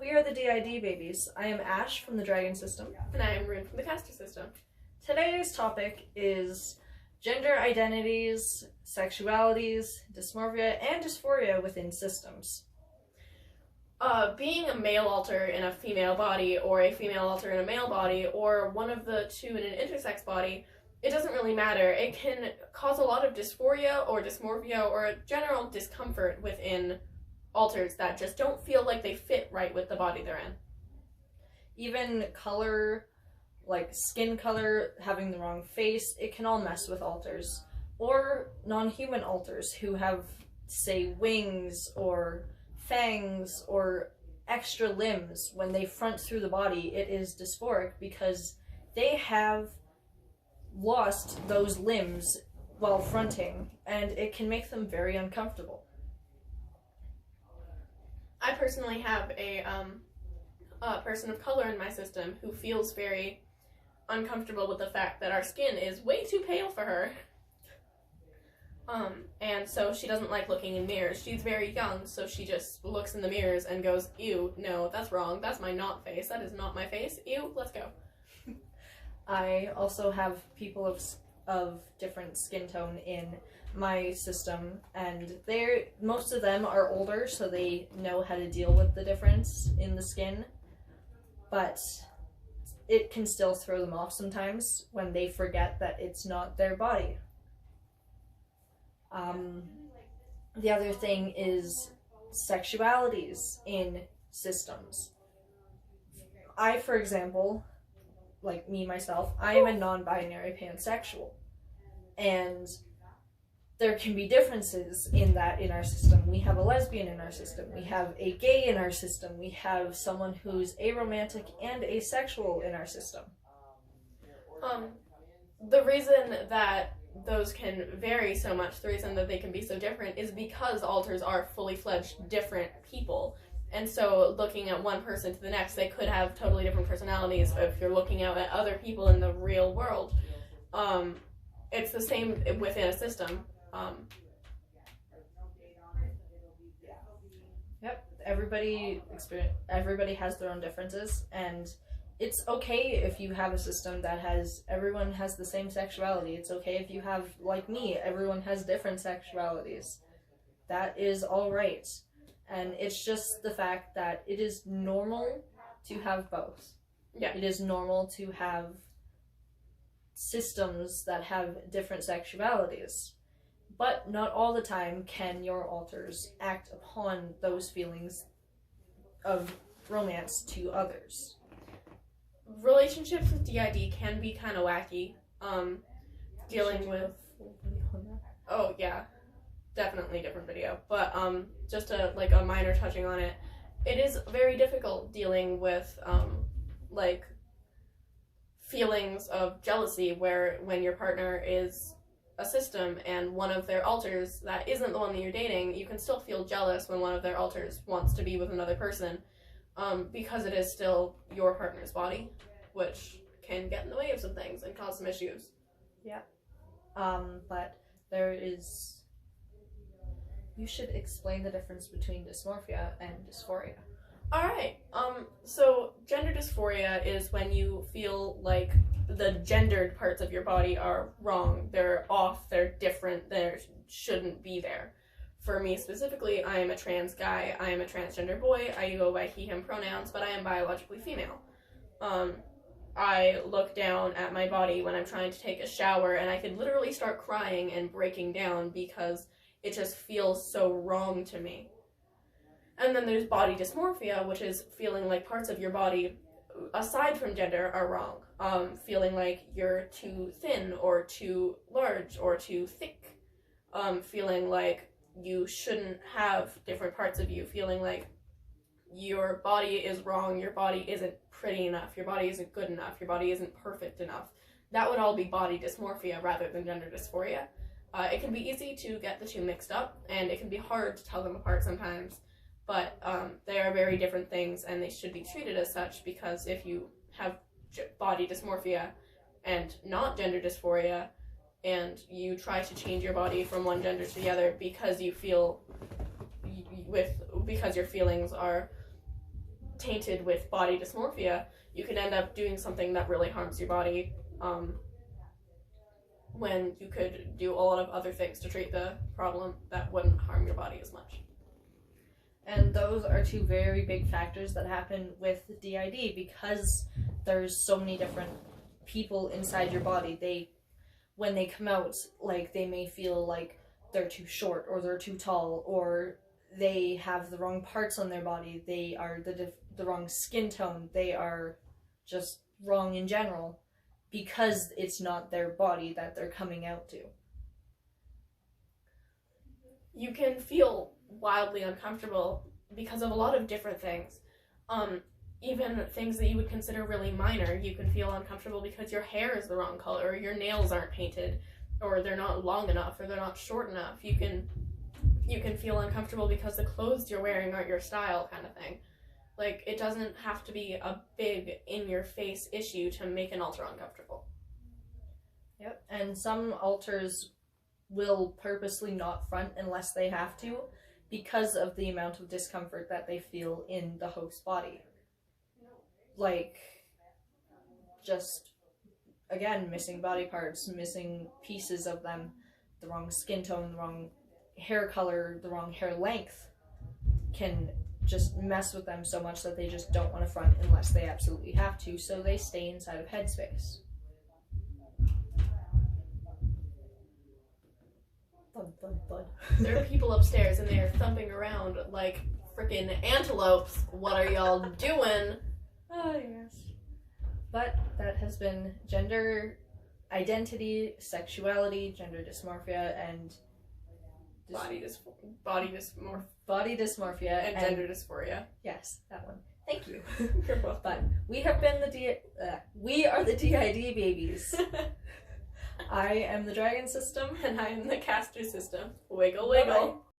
We are the DID babies. I am Ash from the Dragon System. And I am Rune from the Castor System. Today's topic is gender identities, sexualities, dysmorphia, and dysphoria within systems. Being a male alter in a female body, or a female alter in a male body, or one of the two in an intersex body, it doesn't really matter. It can cause a lot of dysphoria or dysmorphia or a general discomfort within alters that just don't feel like they fit right with the body they're in. Even color, like skin color, having the wrong face, it can all mess with alters. Or non-human alters who have, say, wings or fangs or extra limbs. When they front through the body, it is dysphoric because they have lost those limbs while fronting, and it can make them very uncomfortable. I personally have a person of color in my system who feels very uncomfortable with the fact that our skin is way too pale for her. And so she doesn't like looking in mirrors. She's very young, so she just looks in the mirrors and goes, ew, no, that's wrong. That's my not face. That is not my face. Ew, let's go. I also have people of different skin tone in my system, and most of them are older, so they know how to deal with the difference in the skin, but it can still throw them off sometimes when they forget that it's not their body. The other thing is sexualities in systems. I, for example, like me, myself, I am a non-binary pansexual, and there can be differences in that in our system. We have a lesbian in our system, we have a gay in our system, we have someone who's aromantic and asexual in our system. The reason that those can vary so much, the reason that they can be so different, is because alters are fully fledged different people. And so looking at one person to the next, they could have totally different personalities. If you're looking out at other people in the real world, it's the same within a system. Yep, everybody has their own differences, and it's okay if you have a system that everyone has the same sexuality. It's okay if you have, like me, everyone has different sexualities. That is all right. And it's just the fact that it is normal to have both. Yeah. It is normal to have systems that have different sexualities. But not all the time can your alters act upon those feelings of romance to others. Relationships with DID can be kind of wacky. Dealing with... Oh, yeah. Definitely different video. But just a minor touching on it, it is very difficult dealing with feelings of jealousy when your partner is a system and one of their alters that isn't the one that you're dating, you can still feel jealous when one of their alters wants to be with another person, because it is still your partner's body, which can get in the way of some things and cause some issues. Yeah. But there is... You should explain the difference between dysmorphia and dysphoria. Alright, so gender dysphoria is when you feel like the gendered parts of your body are wrong, they're off, they're different, they shouldn't be there. For me specifically, I am a trans guy, I am a transgender boy, I go by he, him pronouns, but I am biologically female. I look down at my body when I'm trying to take a shower and I could literally start crying and breaking down because it just feels so wrong to me. And then there's body dysmorphia, which is feeling like parts of your body, aside from gender, are wrong. Feeling like you're too thin, or too large, or too thick. Feeling like you shouldn't have different parts of you. Feeling like your body is wrong, your body isn't pretty enough, your body isn't good enough, your body isn't perfect enough. That would all be body dysmorphia rather than gender dysphoria. It can be easy to get the two mixed up, and it can be hard to tell them apart sometimes, but they are very different things, and they should be treated as such, because if you have body dysmorphia and not gender dysphoria, and you try to change your body from one gender to the other because you feel because your feelings are tainted with body dysmorphia, you can end up doing something that really harms your body, when you could do a lot of other things to treat the problem that wouldn't harm your body as much. And those are two very big factors that happen with DID, because there's so many different people inside your body. When they come out, like, they may feel like they're too short or they're too tall, or they have the wrong parts on their body, they are the wrong skin tone, they are just wrong in general, because it's not their body that they're coming out to. You can feel wildly uncomfortable because of a lot of different things. Even things that you would consider really minor, you can feel uncomfortable because your hair is the wrong color, or your nails aren't painted, or they're not long enough, or they're not short enough. You can feel uncomfortable because the clothes you're wearing aren't your style, kind of thing. Like, it doesn't have to be a big, in-your-face issue to make an alter uncomfortable. Yep, and some alters will purposely not front unless they have to, because of the amount of discomfort that they feel in the host's body. Like, just, again, missing body parts, missing pieces of them, the wrong skin tone, the wrong hair color, the wrong hair length can just mess with them so much that they just don't want to front unless they absolutely have to, so they stay inside of headspace. Thud, thud, thud. There are people upstairs and they're thumping around like freaking antelopes. What are y'all doing? Oh, yes. But that has been gender identity, sexuality, gender dysmorphia, and Body dysmorphia and gender dysphoria. Yes, that one. Thank you. You're welcome. But we have been we are the DID babies. I am the dragon system. And I'm the castor system. Wiggle, wiggle. Bye-bye.